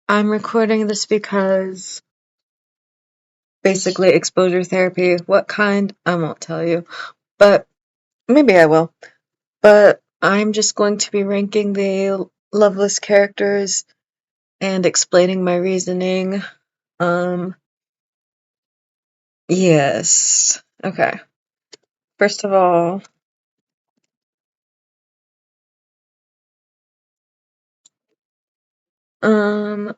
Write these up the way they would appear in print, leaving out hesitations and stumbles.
I'm recording this because basically exposure therapy. What kind? I won't tell you, but maybe I will. But I'm just going to be ranking the loveless characters and explaining my reasoning. Um, yes. Okay. First of all, um,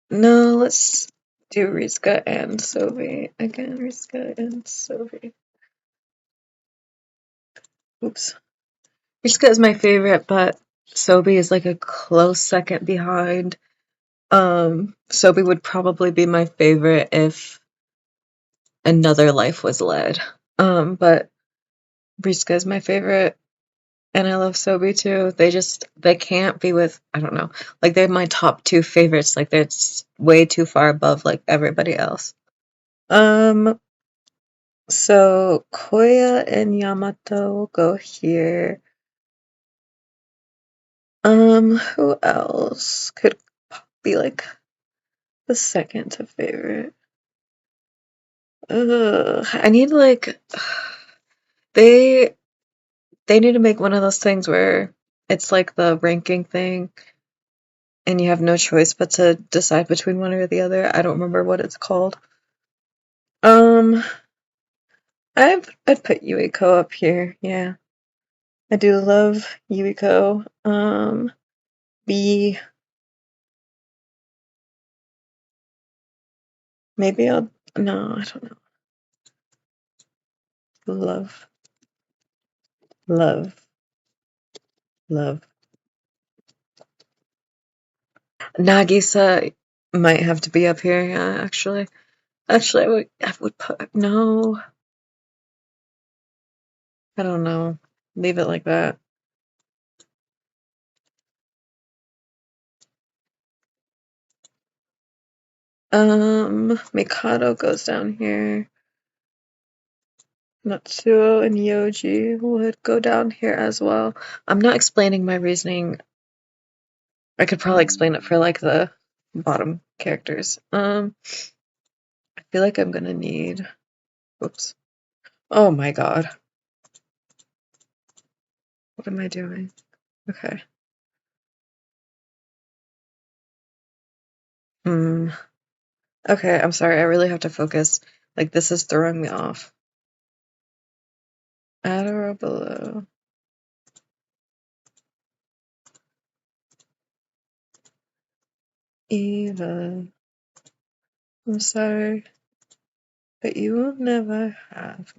no, let's do Rizka and Sophie again. Rizka and Sophie. Oops. Rizka is my favorite, but Sophie is like a close second behind. Sophie would probably be my favorite if another life was led. But Briska is my favorite, and I love Sophie too. They can't be with, I don't know, like they're my top two favorites. Like they're way too far above like everybody else. Um, so Koya and Yamato will go here. Who else could be like the second to favorite? I need like they they need to make one of those things where it's like the ranking thing and you have no choice but to decide between one or the other. I don't remember what it's called. Um, I'd put Yuiko up here. Yeah. I do love Yuiko. B maybe I'll no, I don't know. Love, love, love. Nagisa might have to be up here, yeah, actually. Actually I would put no, I don't know. Leave it like that. Mikado goes down here. Natsuo and Yoji would go down here as well. I'm not explaining my reasoning. I could probably explain it for like the bottom characters. I feel like I'm gonna need. Oops. Oh my god. What am I doing? Okay. Hmm. Okay, I'm sorry. I really have to focus. Like this is throwing me off. At or below. Eva. I'm sorry, but you will never have.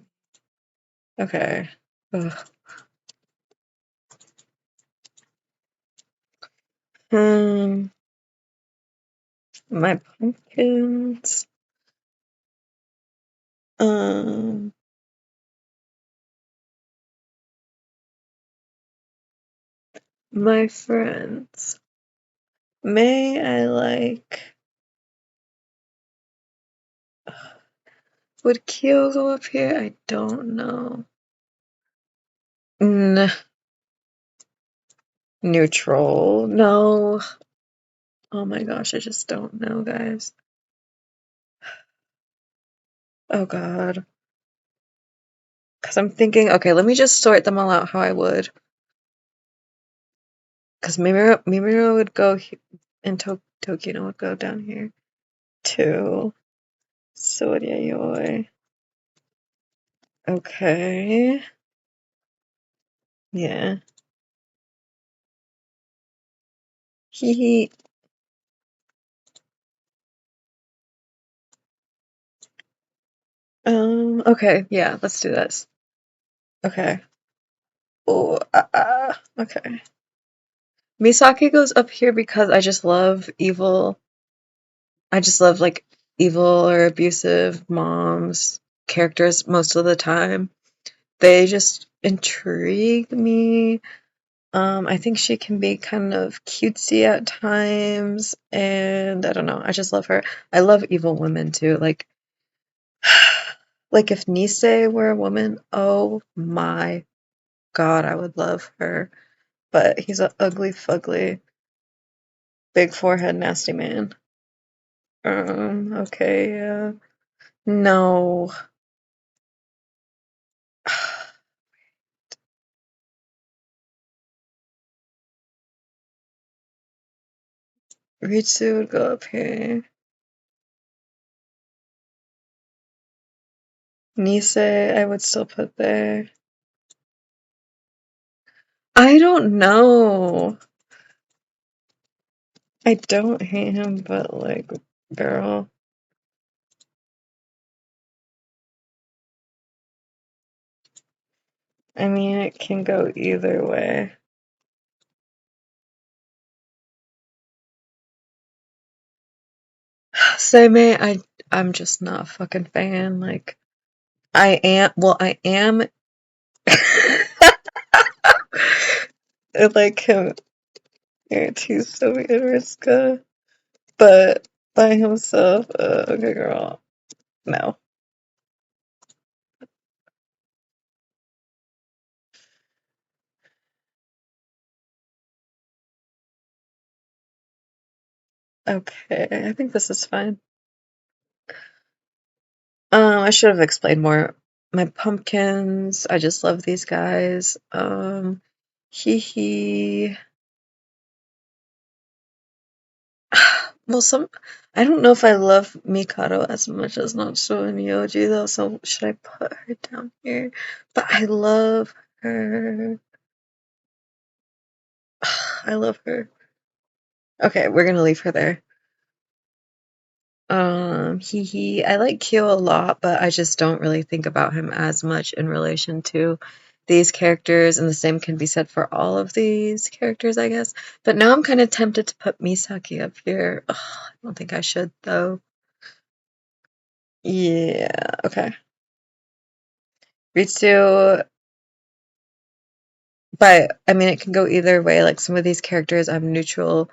Okay. Ugh. Hmm. My pumpkins. Um. My friends. May I like. Would Kyo go up here? I don't know. Neutral. No. Oh my gosh, I just don't know, guys. Oh god. Because I'm thinking, okay, let me just sort them all out how I would. Because Mimiro would go and Tokino would go down here. Two. Soria Yoi. Okay. Yeah. He. Okay, yeah, let's do this. Okay. Oh, okay. Misaki goes up here because I just love evil. I just love like evil or abusive moms characters most of the time. They just intrigue me. I think she can be kind of cutesy at times, and I don't know. I just love her. I love evil women too. Like if Nisei were a woman, oh my god, I would love her. But he's a ugly fugly. Big forehead, nasty man. Okay, yeah. No. Ritsu would go up here. Nisei, I would still put there. I don't know. I don't hate him, but like, girl. I mean, it can go either way. Seimei, I'm just not a fucking fan. Like, I am. I like him. He's so weird, Riska. But by himself, okay, girl. No. Okay, I think this is fine. I should have explained more. My pumpkins, I just love these guys. Hee hee. Well, I don't know if I love Mikado as much as Natsu and Yoji though, so should I put her down here? But I love her. I love her. Okay, we're gonna leave her there. Hee hee. I like Kyo a lot, but I just don't really think about him as much in relation to these characters, and the same can be said for all of these characters, I guess. But now I'm kind of tempted to put Misaki up here. Ugh, I don't think I should, though. Yeah, okay. Ritsu, but I mean, it can go either way. Like, some of these characters I'm neutral,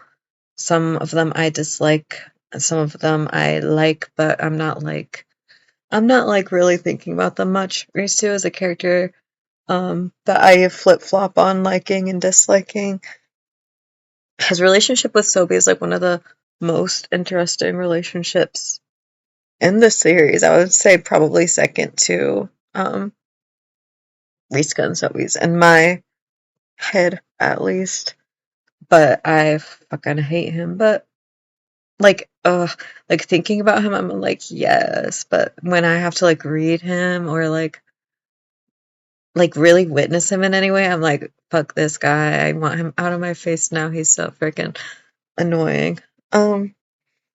some of them I dislike, and some of them I like, but I'm not like really thinking about them much. Ritsu is a character that I flip flop on liking and disliking. His relationship with Sobi is like one of the most interesting relationships in the series. I would say probably second to Risuka and Sobi's in my head at least. But I fucking hate him. But like thinking about him, I'm like yes. But when I have to like read him or like really witness him in any way, I'm like fuck this guy. I want him out of my face now. He's so freaking annoying. And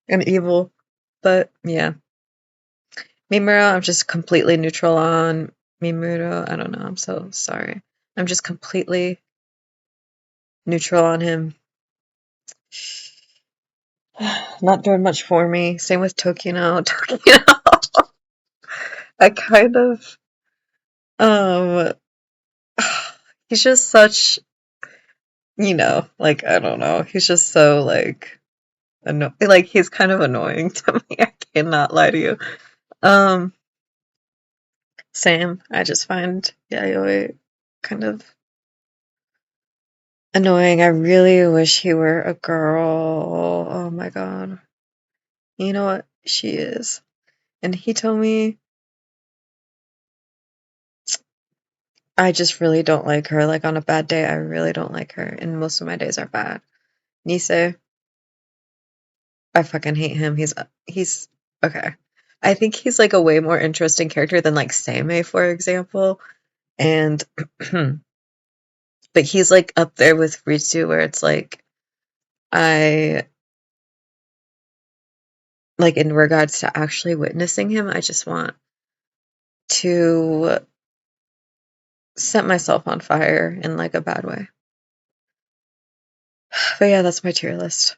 evil. But yeah. Mimuro, I'm just completely neutral on Mimuro. I don't know. I'm so sorry. I'm just completely neutral on him. Not doing much for me. Same with Tokino. Tokino. I kind of um he's just such, like I don't know. He's just so like he's kind of annoying to me. I cannot lie to you. Um Same. I just find Yayoi kind of annoying. I really wish he were a girl. Oh my god. You know what? She is. And he told me I just really don't like her. Like on a bad day, I really don't like her. And most of my days are bad. Nisei, I fucking hate him. He's okay. I think he's like a way more interesting character than like Seimei, for example. And but he's like up there with Ritsu where it's like I like in regards to actually witnessing him, I just want to set myself on fire in like a bad way. But yeah, that's my tier list.